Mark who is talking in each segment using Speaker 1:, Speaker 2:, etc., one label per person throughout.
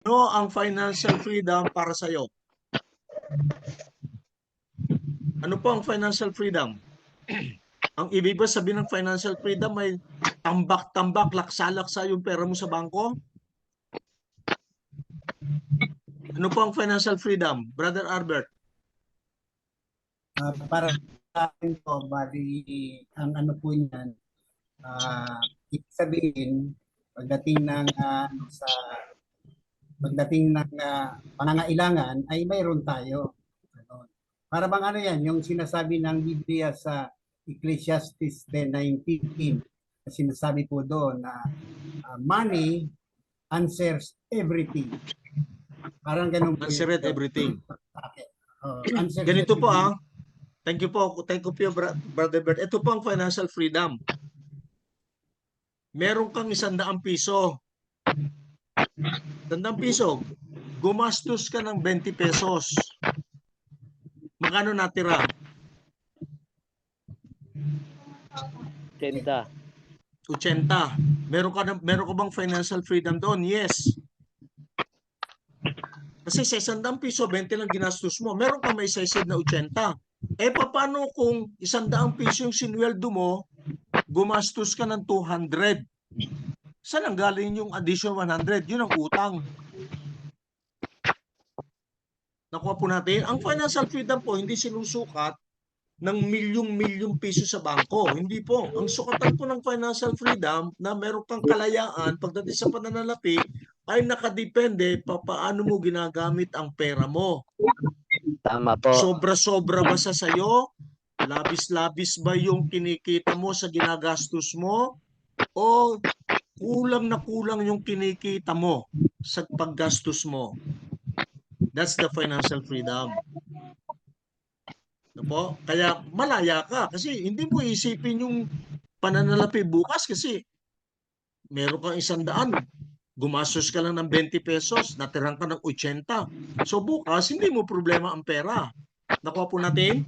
Speaker 1: Ano ang financial freedom para sa iyo? Ano po ang financial freedom? Ang ibig ba sabihin ng financial freedom ay tambak-tambak, laksa-laksa yung pera mo sa bangko? Ano po ang financial freedom, Brother Albert?
Speaker 2: Para sa akin po, bali, ang ano po niyan, ibig sabihin, pagdating ng pagdating ng pangangailangan ay mayroon tayo. Ganon. Para bang ano yan, yung sinasabi ng Biblia sa Ecclesiastes 10:19, na sinasabi po doon na money answers everything. Parang ganun po yun.
Speaker 1: Answered everything.
Speaker 2: Okay. Answers
Speaker 1: Ganito po
Speaker 2: everything.
Speaker 1: Thank you po, Brother Bert. Ito po ang financial freedom. Meron kang 100 piso. 100 piso. Gumastos ka ng 20 pesos. Magkano natira?
Speaker 3: 80.
Speaker 1: 80. Meron ka bang financial freedom doon? Yes. Kasi sa 100 piso, 20 lang ginastos mo. Meron kang may sesed na 80. Paano kung 100 piso yung sinweldo mo, gumastos ka ng 200? Saan ang galing yung additional 100? Yun ang utang. Nakuha po natin. Ang financial freedom po, hindi sinusukat ng milyong-milyong piso sa bangko. Hindi po. Ang sukatan po ng financial freedom na meron kang kalayaan pagdating sa pananalapi ay nakadepende paano mo ginagamit ang pera mo.
Speaker 3: Tama po.
Speaker 1: Sobra-sobra ba sa sayo? Labis-labis ba yung kinikita mo sa ginagastos mo? O kulang na kulang yung kinikita mo sa paggastos mo? That's the financial freedom. Po? Kaya malaya ka kasi hindi mo isipin yung pananalapi bukas kasi meron kang 100, gumastos ka lang ng 20 pesos, natirang ka ng 80. So bukas, hindi mo problema ang pera. Nakuha po natin?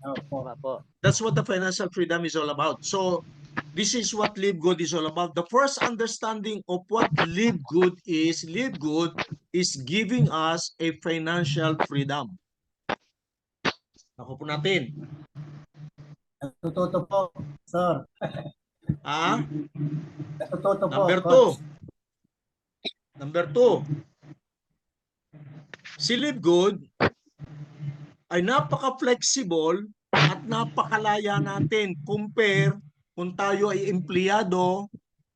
Speaker 3: Tama po.
Speaker 1: That's what the financial freedom is all about. So this is what Live Good is all about. The first understanding of what Live Good is giving us a financial freedom. Nakuha po natin.
Speaker 2: Natututo po, sir. Natututo po,
Speaker 1: Number
Speaker 2: coach.
Speaker 1: 2. Number 2. Si Live Good ay napaka-flexible at napakalaya natin compare kung tayo ay empleyado,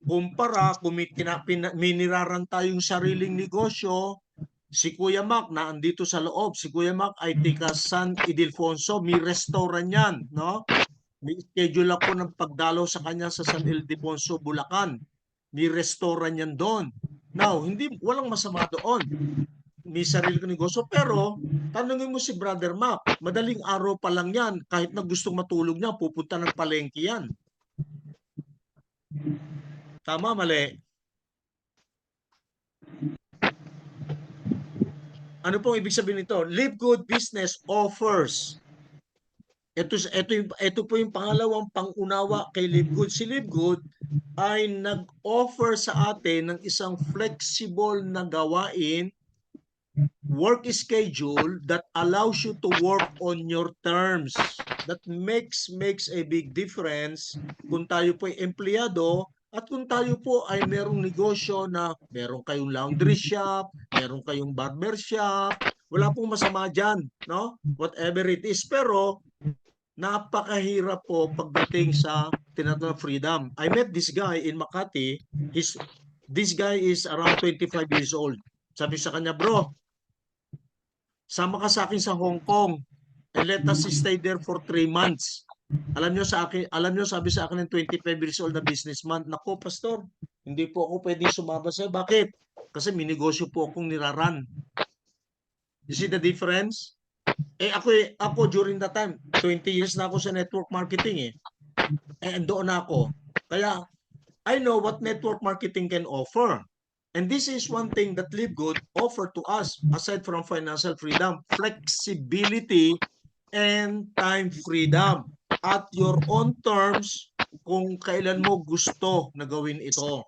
Speaker 1: kumpara kung miniraran tayong sariling negosyo. Si Kuya Mac na andito sa loob. Si Kuya Mac ay tika San Ildefonso. May restaurant yan, no? May schedule ako ng pagdalaw sa kanya sa San Ildefonso, Bulacan. May restaurant yan doon. Now, walang masama doon. May sarili ko negosyo. Pero, tanungin mo si Brother Mac, madaling araw pa lang yan. Kahit na gustong matulog niya, pupunta ng palengke yan. Tama, mali? Ano pong ibig sabihin nito? Live Good Business offers. Ito po yung pangalawang pangunawa kay Live Good. Si Live Good ay nag-offer sa atin ng isang flexible na gawain, work schedule that allows you to work on your terms. That makes a big difference kung tayo po ay empleyado at kung tayo po ay merong negosyo na meron kayong laundry shop, meron kayong barber shop, wala pong masama dyan, no? Whatever it is. Pero napakahirap po pagdating sa tinatawag freedom. I met this guy in Makati. This guy is around 25 years old. Sabi sa kanya, bro, sama ka sa akin sa Hong Kong and let us stay there for 3 months. Alam nyo, sabi sa akin ng 25 years old na businessman, nako, pastor, hindi po ako pwedeng sumama sa'yo. Bakit? Kasi may negosyo po akong niraran. You see the difference? Ako during that time, 20 years na ako sa network marketing doon ako. Kaya, I know what network marketing can offer. And this is one thing that Live Good offer to us, aside from financial freedom, flexibility and time freedom. At your own terms, kung kailan mo gusto na gawin ito.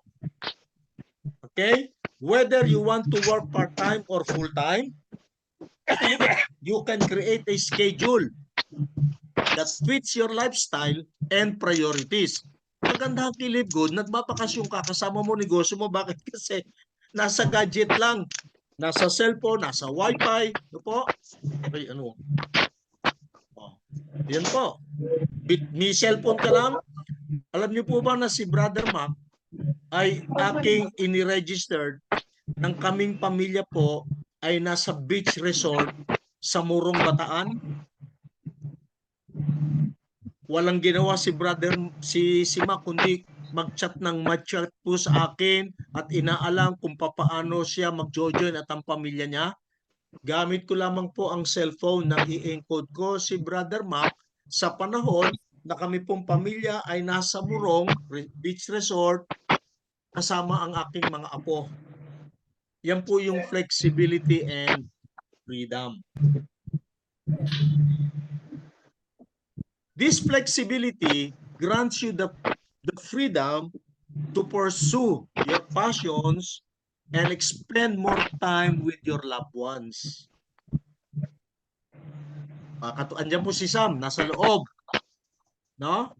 Speaker 1: Okay? Whether you want to work part-time or full-time, you can create a schedule that fits your lifestyle and priorities. Magandang Kilib Good, nagbabakasyon ka, kasama mo negosyo mo. Bakit? Kasi nasa gadget lang, nasa cellphone, nasa wifi. Ano po? Ay, ano? Oh, yan po. May cellphone ka lang. Alam niyo po ba na si Brother Mac ay aking iniregistered ng kaming pamilya po ay nasa beach resort sa Murong Bataan? Walang ginawa si Brother si Mac kundi mag-chat ng mag-chat po sa akin at inaalam kung papaano siya mag-join at ang pamilya niya. Gamit ko lamang po ang cellphone nang i-encode ko si Brother Mac sa panahon na kami pong pamilya ay nasa Murong Beach Resort kasama ang aking mga apo. Yan po yung flexibility and freedom. This flexibility grants you the freedom to pursue your passions and spend more time with your loved ones. Andyan po si Sam, nasa loob. No?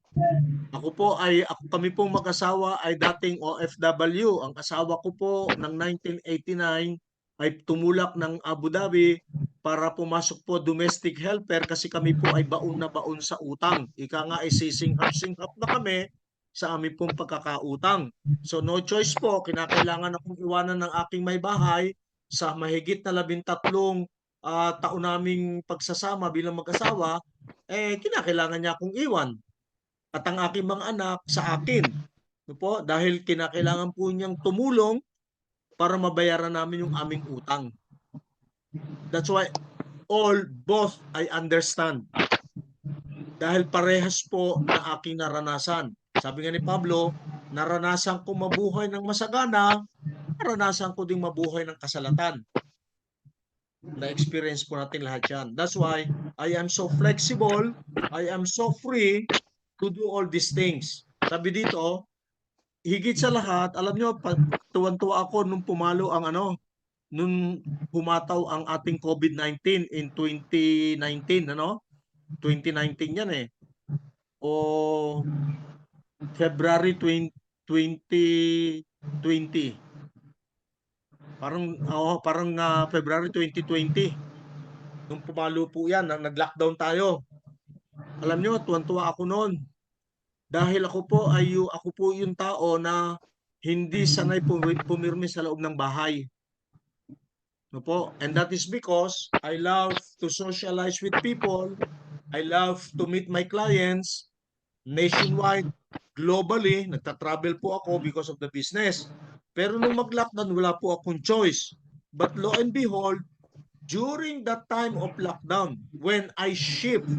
Speaker 1: Kami pong mag-asawa ay dating OFW. Ang asawa ko po ng 1989 ay tumulak ng Abu Dhabi para pumasok po domestic helper kasi kami po ay baon na baon sa utang. Ika nga ay sisinghap-singhap na kami sa aming pong pagkakautang. So no choice po, kinakailangan akong iwanan ng aking may bahay sa mahigit na 13 taon naming pagsasama bilang mag-asawa, kinakailangan niya akong iwan. At ang aking mga anak sa akin. Po, dahil kinakailangan po niyang tumulong para mabayaran namin yung aming utang. That's why both I understand. Dahil parehas po na aking naranasan. Sabi nga ni Pablo, naranasan ko mabuhay ng masagana, naranasan ko ding mabuhay ng kasalatan. Na-experience po natin lahat yan. That's why I am so flexible, I am so free to do all these things. Sabi dito, higit sa lahat, alam nyo, tuwan-tuwa ako nung pumalo ang nung humataw ang ating COVID-19 in 2019, 2019 yan eh. O February 2020. Parang February 2020. Nung pumalo po yan, nag-lockdown tayo. Alam nyo, tuwan-tuwa ako noon. Dahil ako po yung tao na hindi sanay pumirmi sa loob ng bahay. No po? And that is because I love to socialize with people. I love to meet my clients nationwide, globally. Nagta-travel po ako because of the business. Pero nung mag-lockdown, wala po akong choice. But lo and behold, during that time of lockdown, when I shift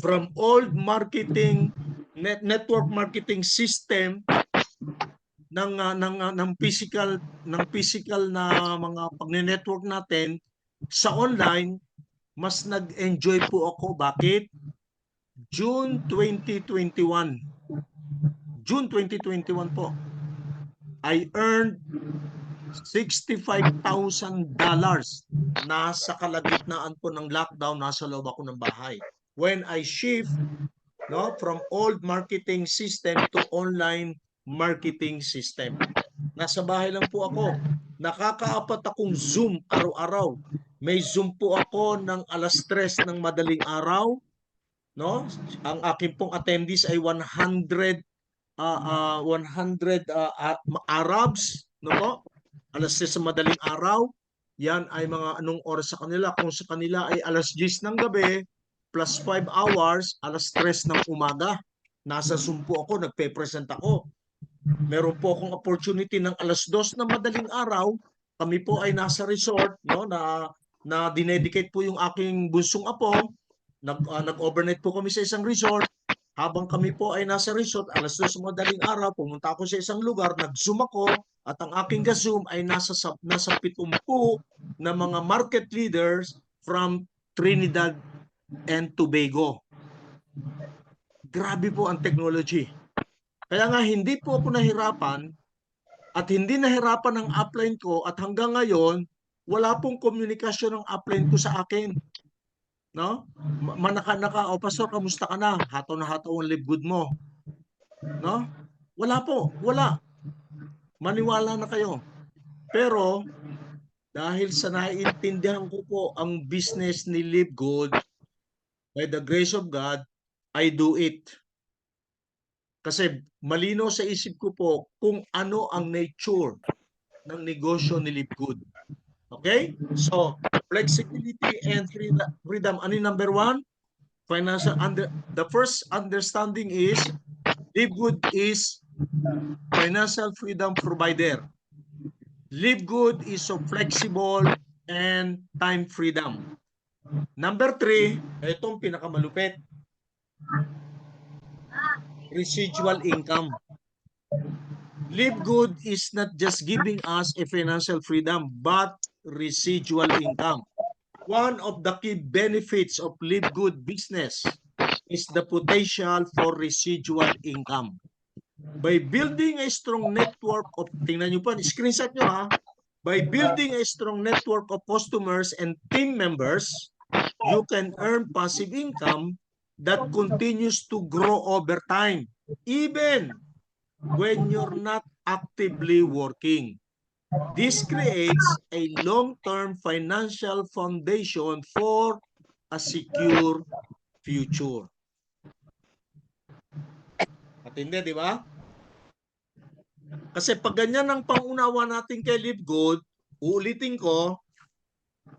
Speaker 1: from old marketing network marketing system ng physical na mga pagne-network natin sa online, mas nag-enjoy po ako. Bakit? June 2021 po, I earned $65,000 nasa kalagitnaan po ng lockdown, nasa loob ako ng bahay. When I shift from old marketing system to online marketing system. Nasa bahay lang po ako. Nakakaapat akong Zoom araw-araw. May Zoom po ako ng 3:00 ng madaling araw. Ang aking pong attendees ay 100 Arabs, 3:00 sa madaling araw. Yan ay mga anong oras sa kanila. Kung sa kanila ay 10:00 ng gabi plus 5 hours, 3:00 ng umaga. Nasa Zoom po ako, nagpe-present ako. Meron po akong opportunity ng 2:00 na madaling araw. Kami po ay nasa resort, na dinedicate po yung aking bunsong apo. Nag-overnight po kami sa isang resort. Habang kami po ay nasa resort, 2:00 madaling araw, pumunta ako sa isang lugar, nag-zoom ako, at ang aking ka-zoom ay nasa 70 na mga market leaders from Trinidad and Tobago. Grabe po ang technology. Kaya nga hindi po ako nahirapan at hindi nahirapan ng upline ko at hanggang ngayon, wala pong komunikasyon ng upline ko sa akin. No? Manaka-naka, o pastor, kamusta ka na? Hataw na hataw ang live good mo. No? Wala po, wala. Maniwala na kayo. Pero, dahil sa naiintindihan ko po ang business ni Live Good, by the grace of God, I do it. Kasi malino sa isip ko po kung ano ang nature ng negosyo ni Live Good. Okay? So, flexibility and freedom. Ano yung number one? The first understanding is Live Good is financial freedom provider. Live Good is so flexible and time freedom. Number three, itong pinakamalupit. Residual income. Live Good is not just giving us a financial freedom, but residual income. One of the key benefits of Live Good business is the potential for residual income. By building a strong network of, tingnan nyo pa, screenshot nyo ha, by building a strong network of customers and team members, you can earn passive income that continues to grow over time, even when you're not actively working. This creates a long-term financial foundation for a secure future. Matindi, di ba? Kasi pag ganyan ang pangunawa natin kay Live Good, uulitin ko,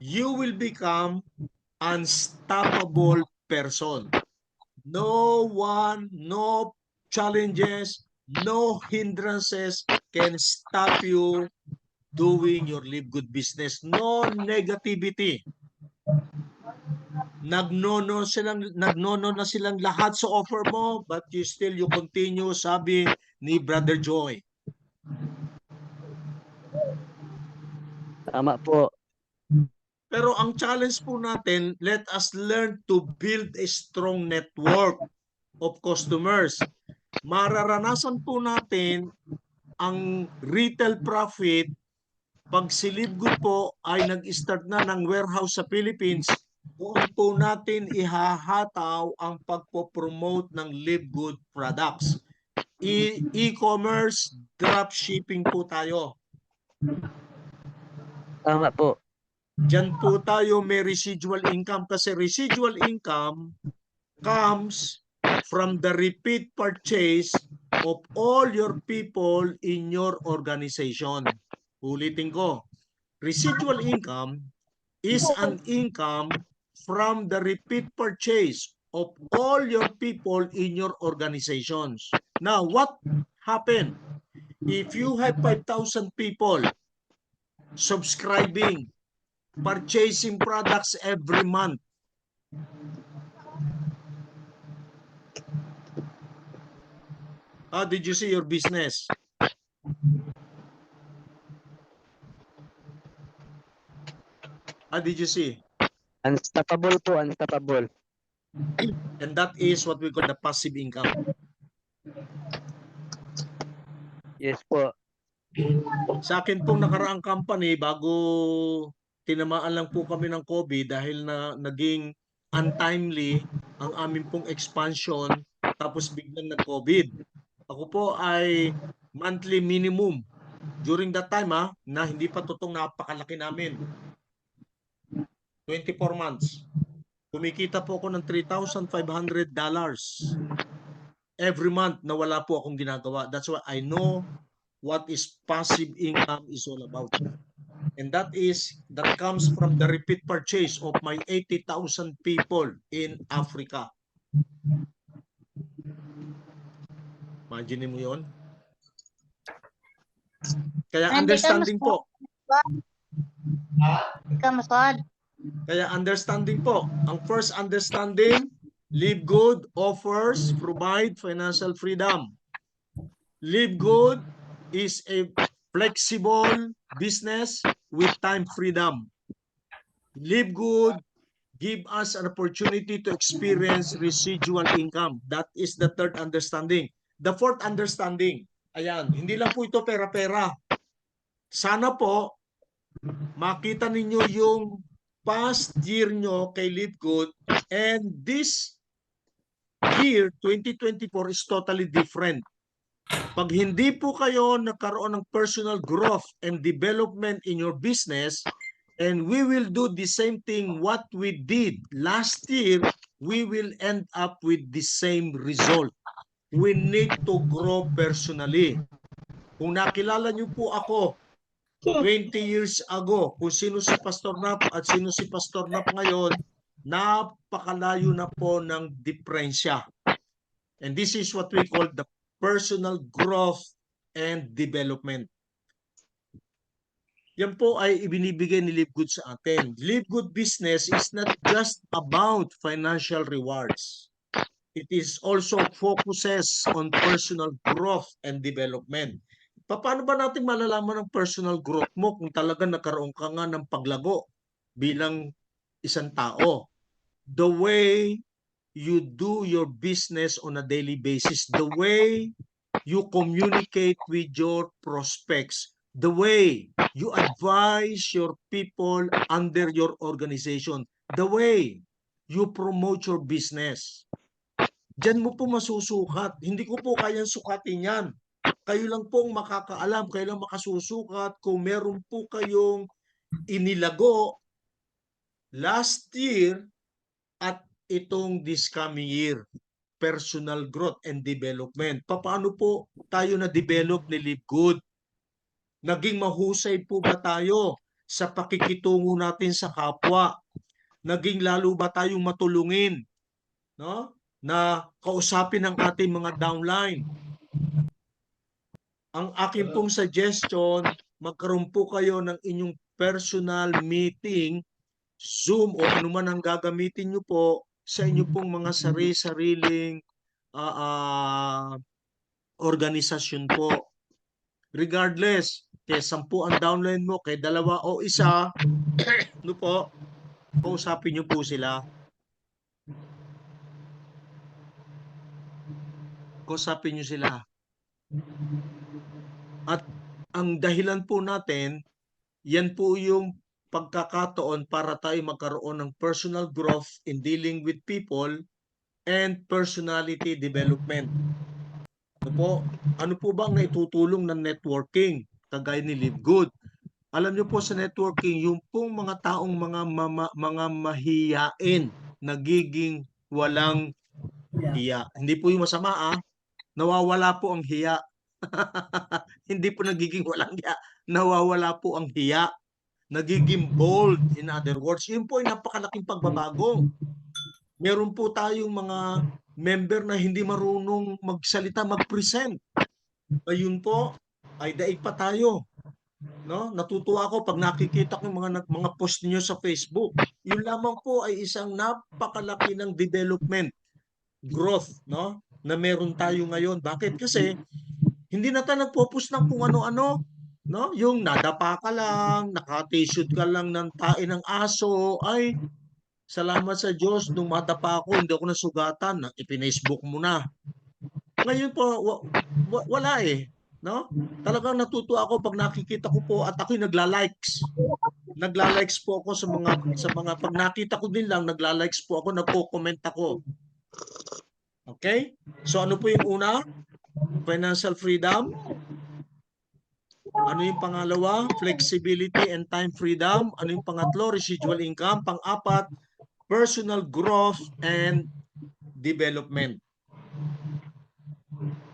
Speaker 1: you will become unstoppable person. No one, no challenges, no hindrances can stop you doing your Live Good business. No negativity. Nagnono na silang lahat sa offer mo, but you continue, sabi ni Brother Joy.
Speaker 3: Tama po.
Speaker 1: Pero ang challenge po natin, let us learn to build a strong network of customers. Mararanasan po natin ang retail profit pag si Live Good po ay nag-start na ng warehouse sa Philippines. Doon po natin ihahataw ang pagpo-promote ng Live Good products. E-commerce, dropshipping po tayo.
Speaker 3: Tama po.
Speaker 1: Diyan po tayo may residual income kasi residual income comes from the repeat purchase of all your people in your organization. Ulitin ko, residual income is an income from the repeat purchase of all your people in your organizations. Now, what happened? If you have 5,000 people subscribing, purchasing products every month, how did you see your business? How did you see?
Speaker 3: Unstoppable po, unstoppable.
Speaker 1: And that is what we call the passive income.
Speaker 3: Yes po.
Speaker 1: Sa akin pong nakaraang company, bago tinamaan lang po kami ng COVID dahil na naging untimely ang aming pong expansion, tapos biglang nag-COVID. Ako po ay monthly minimum. During that time na hindi pa totoong napakalaki namin. 24 months. Kumikita po ako ng $3,500 every month na wala po akong ginagawa. That's why I know what is passive income is all about. And that comes from the repeat purchase of my 80,000 people in Africa. Imagine mo yun? Kaya understanding po. Kaya understanding po. Ang first understanding, Live Good offers, provide financial freedom. Live Good is a flexible business with time freedom. Live Good give us an opportunity to experience residual income. That is the third understanding. The fourth understanding, ayan, hindi lang po ito pera-pera. Sana po makita ninyo yung past year nyo kay Live Good, and this year 2024 is totally different. Pag hindi po kayo nagkaroon ng personal growth and development in your business, and we will do the same thing what we did last year, we will end up with the same result. We need to grow personally. Kung nakilala niyo po ako 20 years ago, kung sino si Pastor Nap at sino si Pastor Nap ngayon, napakalayo na po ng diferensya. And this is what we call the personal growth and development. Yan po ay ibinibigay ni Live Good sa atin. Live Good business is not just about financial rewards. It is also focuses on personal growth and development. Paano ba natin malalaman ang personal growth mo kung talagang nagkaroon ka nga ng paglago bilang isang tao? The way you do your business on a daily basis, the way you communicate with your prospects, the way you advise your people under your organization, the way you promote your business. Diyan mo po masusukat. Hindi ko po kayang sukatin yan. Kayo lang po ang makakaalam, kayo lang makasusukat kung meron po kayong inilago last year at itong this coming year. Personal growth and development. Paano po tayo na-develop ni Live Good? Naging mahusay po ba tayo sa pakikitungo natin sa kapwa? Naging lalo ba tayong matulungin? No? Na kausapin ang ating mga downline. Ang akin pong suggestion, magkaroon po kayo ng inyong personal meeting, Zoom o anuman ang gagamitin nyo po sa inyo pong mga sariling organisasyon po. Regardless, kay 10 ang downline mo, kay 2 o 1, no po, kausapin nyo po sila. Kausapin nyo sila. At ang dahilan po natin, yan po yung pagkakataon para tayo magkaroon ng personal growth in dealing with people and personality development. Ano po ba ang naitutulong ng networking kagaya ni Live Good? Alam niyo po sa networking, yung pong mga taong mga mahiyain, nagiging walang hiya. Hindi po yung masama nawawala po ang hiya. Hindi po nagiging walang hiya, nawawala po ang hiya. Nagiging bold, in other words. Yun po ay napakalaking pagbabago. Meron po tayong mga member na hindi marunong magsalita, mag-present. Ayun po, ay daig pa tayo. No? Natutuwa ako pag nakikita ko yung mga post niyo sa Facebook. Yun lamang po ay isang napakalaki ng development, growth, no? Na meron tayo ngayon. Bakit? Kasi hindi na tayo nagpo-post ng kung ano-ano. No? Yung nadapa ka lang, naka-t-shirt ka lang ng tae ng aso, ay salamat sa Diyos, nung madapa ako, hindi ako nasugatan, ipinacebook mo na. Ngayon po, wala eh. No? Talagang natutuwa ako pag nakikita ko po at ako'y nagla-likes. Nagla-likes po ako sa mga pag nakita ko din lang, nagla-likes po ako, nagko-comment ako. Okay? So ano po yung una? Financial freedom. Ano yung pangalawa? Flexibility and time freedom. Ano yung pangatlo? Residual income. Pang-apat, personal growth and development.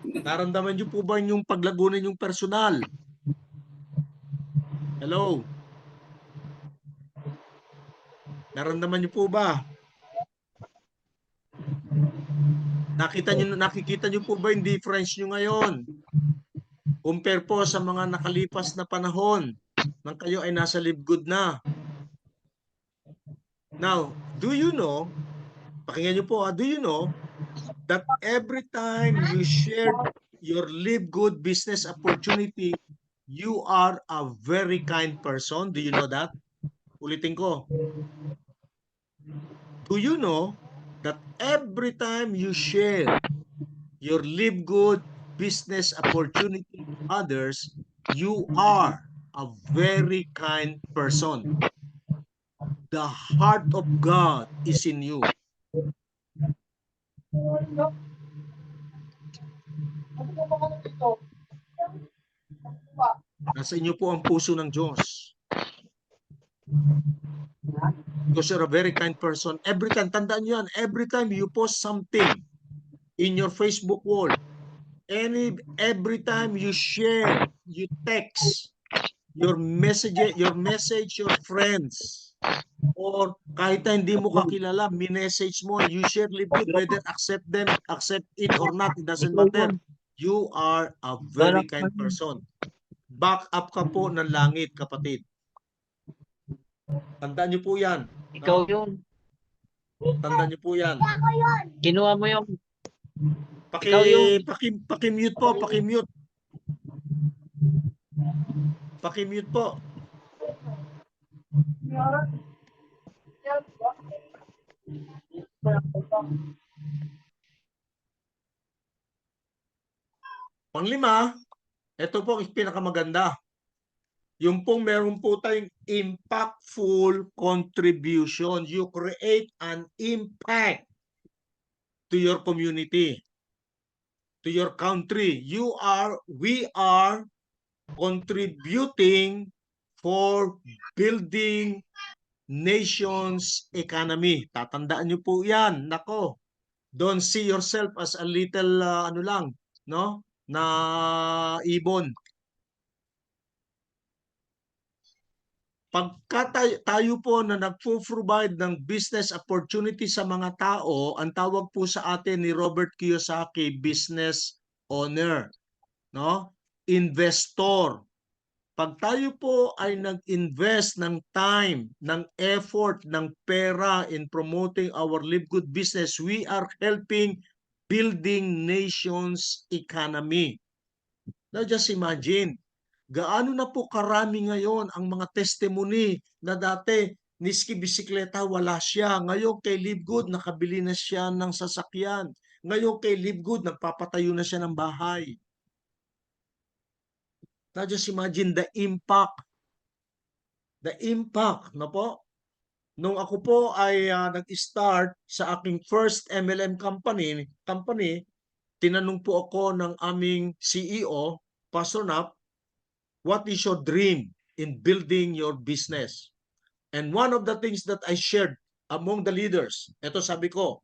Speaker 1: Naramdaman niyo po ba yung paglago ninyong personal? Hello? Naramdaman niyo po ba? Nakikita niyo po ba yung difference niyo ngayon? Compare po sa mga nakalipas na panahon nang kayo ay nasa Live Good na. Now, do you know, pakinggan niyo po, do you know that every time you share your Live Good business opportunity, you are a very kind person? Do you know that? Ulitin ko. Do you know that every time you share your Live Good business opportunity to others, you are a very kind person. The heart of God is in you. Nasa inyo po ang puso ng Diyos. Because you're a very kind person. Every time, tandaan nyo yan, every time you post something in your Facebook wall, every time you share, you text your message, your friends, or kahit na hindi mo kakilala, minessage mo, you share Live Good, whether accept it or not, it doesn't matter. You are a very kind person. Back up ka po ng langit, kapatid. Tandaan niyo po yan.
Speaker 3: Ikaw
Speaker 1: No?
Speaker 3: yun.
Speaker 1: Tandaan niyo po yan.
Speaker 3: Kinuha mo yung
Speaker 1: Paki,
Speaker 3: Ikaw yung-
Speaker 1: paki-mute po, paki-mute. Paki-mute po. Panglima, ito po ang pinakamaganda. Yung pong meron po tayong impactful contribution. You create an impact to your community, to your country. We are contributing for building nation's economy. Tatandaan niyo po yan. Nako, don't see yourself as a little ano lang, no? Na ibon. Pagka tayo po na nagpo-provide ng business opportunity sa mga tao, ang tawag po sa atin ni Robert Kiyosaki, business owner, no? Investor. Pag tayo po ay nag-invest ng time, ng effort, ng pera in promoting our Live Good business, we are helping building nation's economy. Now just imagine, gaano na po karami ngayon ang mga testimony na dati niski bisikleta wala siya. Ngayon kay Live Good nakabili na siya ng sasakyan. Ngayon kay Live Good nagpapatayo na siya ng bahay. Now just imagine the impact. The impact, no po? Nung ako po ay nag-start sa aking first MLM company, tinanong po ako ng aming CEO, Pastor Nap, what is your dream in building your business? And one of the things that I shared among the leaders, ito sabi ko,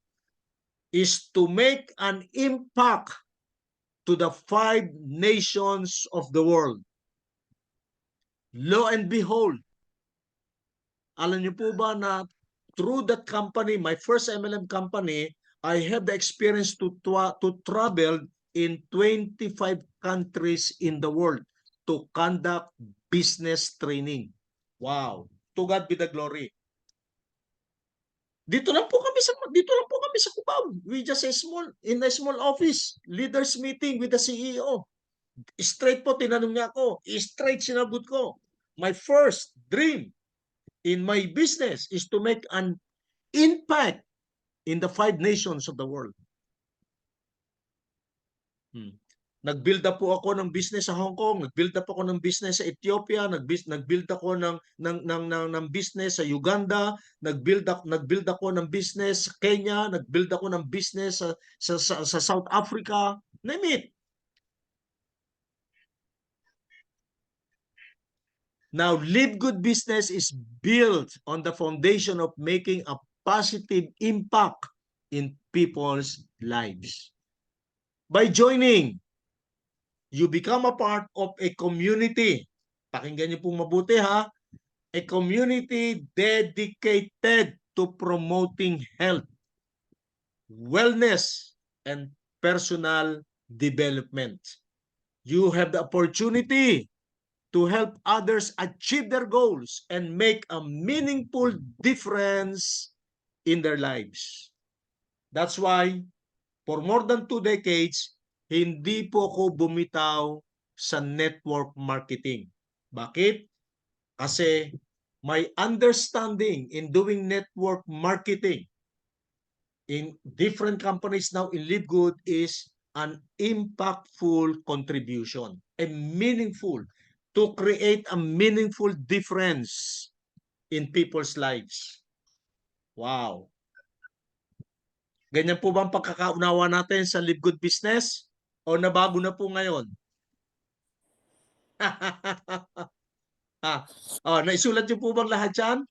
Speaker 1: is to make an impact to the 5 nations of the world. Lo and behold, alam niyo po ba na through that company, my first MLM company, I have the experience to travel in 25 countries in the world to conduct business training. Wow. To God be the glory. Dito lang po kami sa Cubao. We just in a small office, leaders meeting with the CEO. Straight po tinanong niya ako, straight sinagot ko. My first dream in my business is to make an impact in the 5 nations of the world. Nag-build up po ako ng business sa Hong Kong, nag-build up ako ng business sa Ethiopia, nag-build ako ng business sa Uganda, nag-build ako ng business sa Kenya, nag-build ako ng business sa South Africa, name it. Now, Live Good business is built on the foundation of making a positive impact in people's lives. By joining, you become a part of a community. Pakinggan niyo pong mabuti ha. A community dedicated to promoting health, wellness, and personal development. You have the opportunity to help others achieve their goals and make a meaningful difference in their lives. That's why, for more than 2 decades, hindi po ako bumitaw sa network marketing. Bakit? Kasi my understanding in doing network marketing in different companies now in Live Good is an impactful contribution, a meaningful, to create a meaningful difference in people's lives. Wow. Ganyan po ba ang pagkakaunawa natin sa Live Good Business? O nabago na po ngayon? Naisulat niyo po bang lahat yan?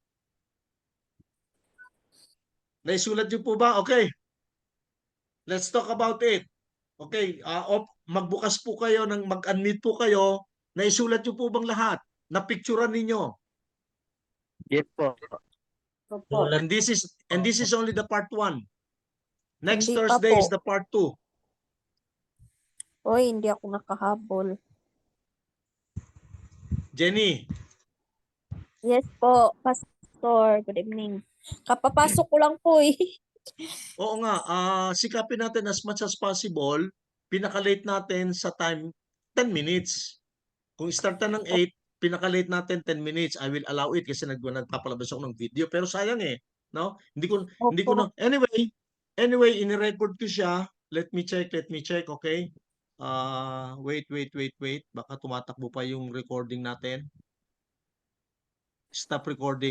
Speaker 1: Naisulat niyo po ba? Okay. Let's talk about it. Okay, magbukas po kayo, mag-unmute po kayo. Naisulat niyo po bang lahat? Napicturean ninyo?
Speaker 3: Yes po.
Speaker 4: Opo.
Speaker 1: And this is only the part 1. Next
Speaker 4: Hindi pa
Speaker 1: Thursday
Speaker 4: po.
Speaker 1: is the part 2.
Speaker 4: Oy, hindi ako nakahabol.
Speaker 1: Jenny,
Speaker 4: Yes po, Pastor. Good evening. Kapapasok ko lang po eh.
Speaker 1: oo nga, sikapin natin as much as possible, pinaka-late natin sa time 10 minutes. Kung start na ng 8, pinaka-late natin 10 minutes. I will allow it kasi nagpapalabas ako ng video. Pero sayang no? Hindi ko na.
Speaker 4: Opo.
Speaker 1: Anyway, ini-record ko siya. Let me check, okay? Wait. Baka tumatakbo pa yung recording natin. Stop recording.